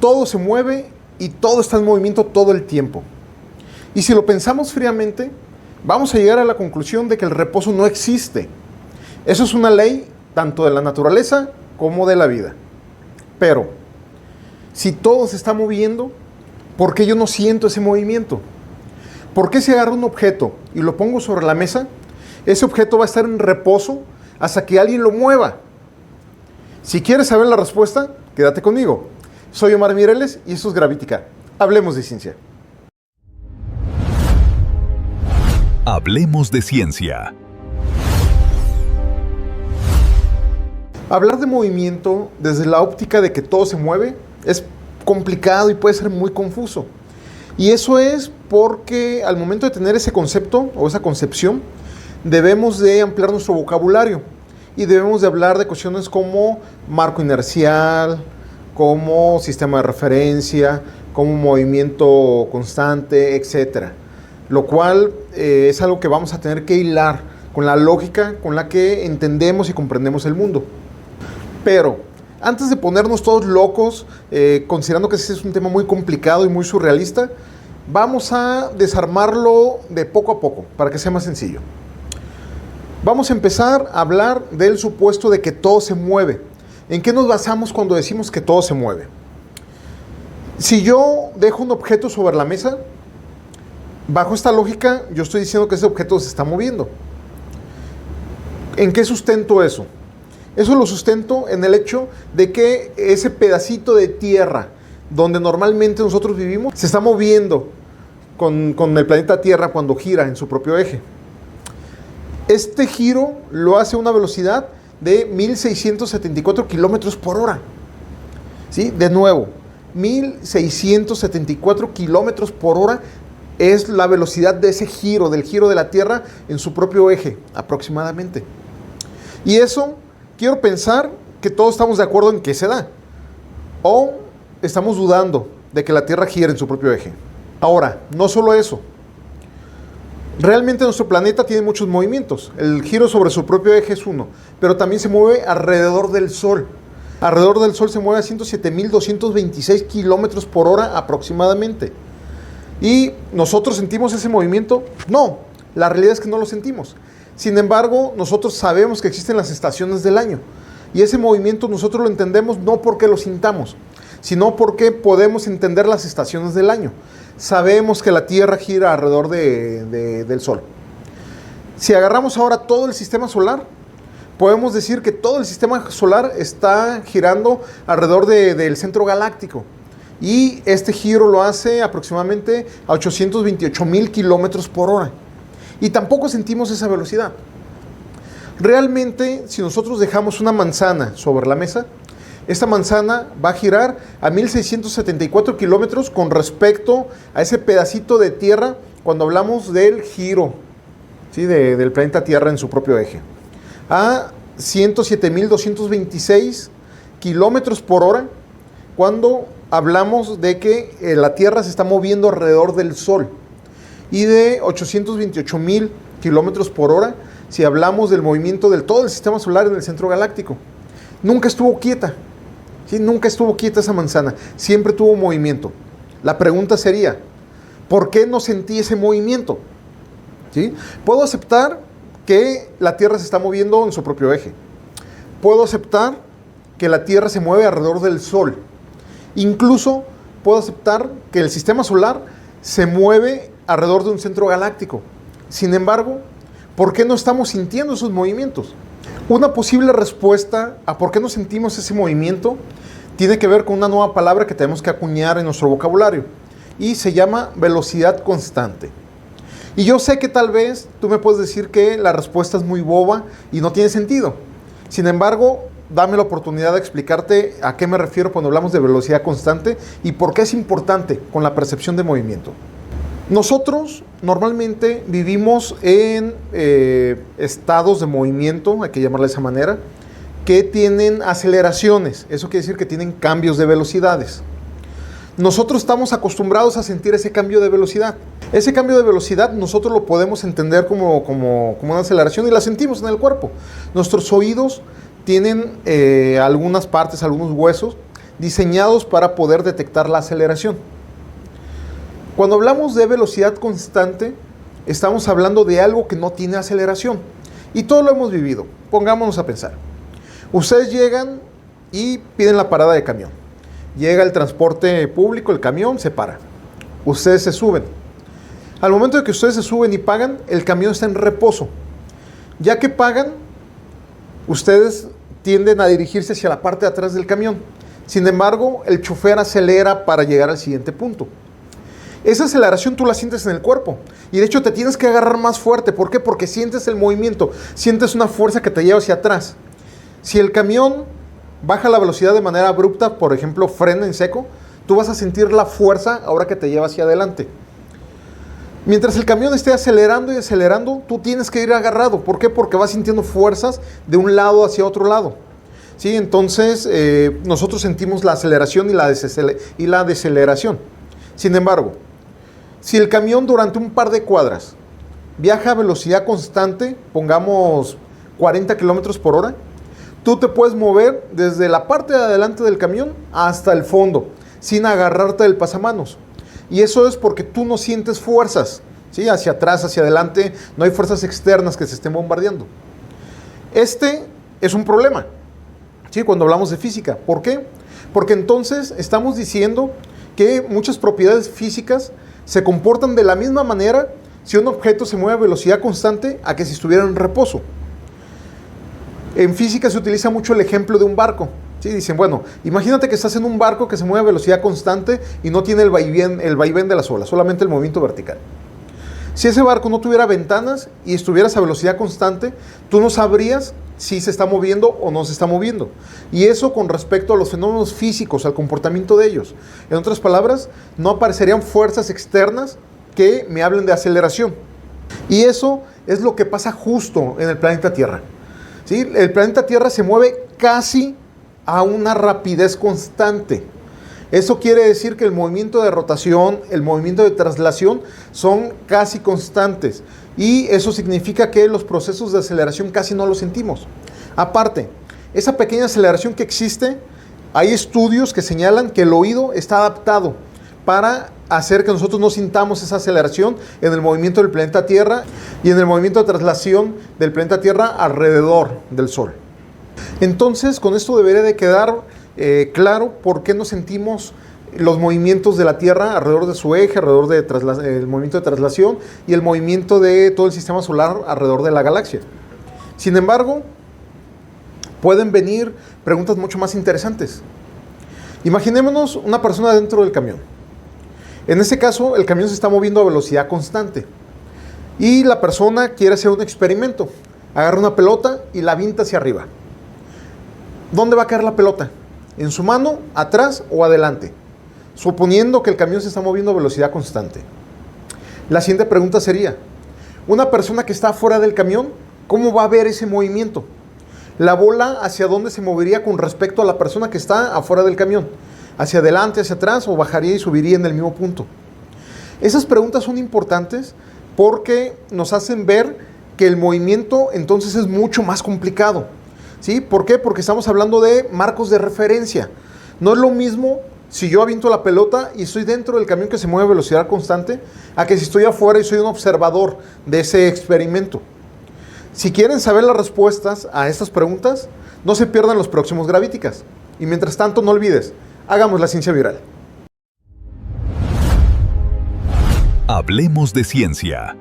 Todo se mueve y todo está en movimiento todo el tiempo. Y si lo pensamos fríamente, vamos a llegar a la conclusión de que el reposo no existe. Eso es una ley tanto de la naturaleza como de la vida. Pero, si todo se está moviendo, ¿por qué yo no siento ese movimiento? ¿Por qué si agarro un objeto y lo pongo sobre la mesa, ese objeto va a estar en reposo hasta que alguien lo mueva? Si quieres saber la respuesta, quédate conmigo. Soy Omar Mireles y esto es Gravítica. Hablemos de ciencia. Hablemos de ciencia. Hablar de movimiento desde la óptica de que todo se mueve es complicado y puede ser muy confuso. Y eso es porque al momento de tener ese concepto o esa concepción, debemos de ampliar nuestro vocabulario y debemos de hablar de cuestiones como marco inercial, como sistema de referencia, como movimiento constante, etc. Lo cual es algo que vamos a tener que hilar con la lógica con la que entendemos y comprendemos el mundo. Pero antes de ponernos todos locos, considerando que ese es un tema muy complicado y muy surrealista, vamos a desarmarlo de poco a poco para que sea más sencillo. Vamos a empezar a hablar del supuesto de que todo se mueve. ¿En qué nos basamos cuando decimos que todo se mueve? Si yo dejo un objeto sobre la mesa, bajo esta lógica, yo estoy diciendo que ese objeto se está moviendo. ¿En qué sustento eso? Eso lo sustento en el hecho de que ese pedacito de tierra donde normalmente nosotros vivimos se está moviendo con el planeta Tierra cuando gira en su propio eje. Este giro lo hace a una velocidad de 1674 kilómetros por hora. ¿Sí? De nuevo, 1674 kilómetros por hora es la velocidad de ese giro, del giro de la Tierra en su propio eje, aproximadamente. Y eso, quiero pensar que todos estamos de acuerdo en que se da. O estamos dudando de que la Tierra gire en su propio eje. Ahora, no solo eso. Realmente nuestro planeta tiene muchos movimientos. El giro sobre su propio eje es uno, pero también se mueve alrededor del Sol. Alrededor del Sol se mueve a 107.226 kilómetros por hora aproximadamente. ¿Y nosotros sentimos ese movimiento? No, la realidad es que no lo sentimos. Sin embargo, nosotros sabemos que existen las estaciones del año. Y ese movimiento nosotros lo entendemos no porque lo sintamos, sino porque podemos entender las estaciones del año. Sabemos que la Tierra gira alrededor del Sol. Si agarramos ahora todo el sistema solar, podemos decir que todo el sistema solar está girando alrededor del centro galáctico. Y este giro lo hace aproximadamente a 828.000 kilómetros por hora. Y tampoco sentimos esa velocidad. Realmente, si nosotros dejamos una manzana sobre la mesa, esta manzana va a girar a 1674 kilómetros con respecto a ese pedacito de tierra cuando hablamos del giro, ¿sí? del planeta Tierra en su propio eje. A 107.226 kilómetros por hora cuando hablamos de que la Tierra se está moviendo alrededor del Sol. Y de 828.000 kilómetros por hora si hablamos del movimiento del todo el sistema solar en el centro galáctico. Nunca estuvo quieta. ¿Sí? Nunca estuvo quieta esa manzana. Siempre tuvo movimiento. La pregunta sería, ¿por qué no sentí ese movimiento? ¿Sí? Puedo aceptar que la Tierra se está moviendo en su propio eje. Puedo aceptar que la Tierra se mueve alrededor del Sol. Incluso puedo aceptar que el sistema solar se mueve alrededor de un centro galáctico. Sin embargo, ¿por qué no estamos sintiendo esos movimientos? Una posible respuesta a por qué no sentimos ese movimiento tiene que ver con una nueva palabra que tenemos que acuñar en nuestro vocabulario y se llama velocidad constante. Y yo sé que tal vez tú me puedes decir que la respuesta es muy boba y no tiene sentido. Sin embargo, dame la oportunidad de explicarte a qué me refiero cuando hablamos de velocidad constante y por qué es importante con la percepción de movimiento. Nosotros normalmente vivimos en estados de movimiento, hay que llamarle de esa manera, que tienen aceleraciones. Eso quiere decir que tienen cambios de velocidades. Nosotros estamos acostumbrados a sentir ese cambio de velocidad. Ese cambio de velocidad nosotros lo podemos entender como una aceleración y la sentimos en el cuerpo. Nuestros oídos tienen algunas partes, algunos huesos diseñados para poder detectar la aceleración. Cuando hablamos de velocidad constante, estamos hablando de algo que no tiene aceleración. Y todo lo hemos vivido. Pongámonos a pensar. Ustedes llegan y piden la parada de camión. Llega el transporte público, el camión se para. Ustedes se suben. Al momento de que ustedes se suben y pagan, el camión está en reposo. Ya que pagan, ustedes tienden a dirigirse hacia la parte de atrás del camión. Sin embargo, el chofer acelera para llegar al siguiente punto. Esa aceleración tú la sientes en el cuerpo. Y de hecho te tienes que agarrar más fuerte. ¿Por qué? Porque sientes el movimiento. Sientes una fuerza que te lleva hacia atrás. Si el camión baja la velocidad de manera abrupta, por ejemplo, frena en seco, tú vas a sentir la fuerza ahora que te lleva hacia adelante. Mientras el camión esté acelerando y acelerando, tú tienes que ir agarrado. ¿Por qué? Porque vas sintiendo fuerzas de un lado hacia otro lado. ¿Sí? Entonces, nosotros sentimos la aceleración y la deceleración. Sin embargo, si el camión durante un par de cuadras viaja a velocidad constante, pongamos 40 kilómetros por hora, tú te puedes mover desde la parte de adelante del camión hasta el fondo, sin agarrarte del pasamanos. Y eso es porque tú no sientes fuerzas, ¿sí? Hacia atrás, hacia adelante, no hay fuerzas externas que se estén bombardeando. Este es un problema, ¿sí? Cuando hablamos de física. ¿Por qué? Porque entonces estamos diciendo que muchas propiedades físicas se comportan de la misma manera si un objeto se mueve a velocidad constante a que si estuviera en reposo. En física se utiliza mucho el ejemplo de un barco. ¿Sí? Dicen, bueno, imagínate que estás en un barco que se mueve a velocidad constante y no tiene el vaivén de las olas, solamente el movimiento vertical. Si ese barco no tuviera ventanas y estuvieras a velocidad constante, tú no sabrías si se está moviendo o no se está moviendo. Y eso con respecto a los fenómenos físicos, al comportamiento de ellos. En otras palabras, no aparecerían fuerzas externas que me hablen de aceleración. Y eso es lo que pasa justo en el planeta Tierra. ¿Sí? El planeta Tierra se mueve casi a una rapidez constante. Eso quiere decir que el movimiento de rotación, el movimiento de traslación son casi constantes. Y eso significa que los procesos de aceleración casi no los sentimos. Aparte, esa pequeña aceleración que existe, hay estudios que señalan que el oído está adaptado para hacer que nosotros no sintamos esa aceleración en el movimiento del planeta Tierra y en el movimiento de traslación del planeta Tierra alrededor del Sol. Entonces, con esto debería de quedar claro por qué no sentimos los movimientos de la Tierra alrededor de su eje, alrededor del movimiento de traslación y el movimiento de todo el sistema solar alrededor de la galaxia. Sin embargo, pueden venir preguntas mucho más interesantes. Imaginémonos una persona dentro del camión. En este caso, el camión se está moviendo a velocidad constante y la persona quiere hacer un experimento. Agarra una pelota y la avienta hacia arriba. ¿Dónde va a caer la pelota? ¿En su mano, atrás o adelante? Suponiendo que el camión se está moviendo a velocidad constante. La siguiente pregunta sería, una persona que está fuera del camión, ¿cómo va a ver ese movimiento? La bola, ¿hacia dónde se movería con respecto a la persona que está afuera del camión? ¿Hacia adelante, hacia atrás o bajaría y subiría en el mismo punto? Esas preguntas son importantes porque nos hacen ver que el movimiento entonces es mucho más complicado. ¿Sí? ¿Por qué? Porque estamos hablando de marcos de referencia. No es lo mismo si yo aviento la pelota y estoy dentro del camión que se mueve a velocidad constante, a que si estoy afuera y soy un observador de ese experimento. Si quieren saber las respuestas a estas preguntas, no se pierdan los próximos Gravíticas. Y mientras tanto, no olvides, hagamos la ciencia viral. Hablemos de ciencia.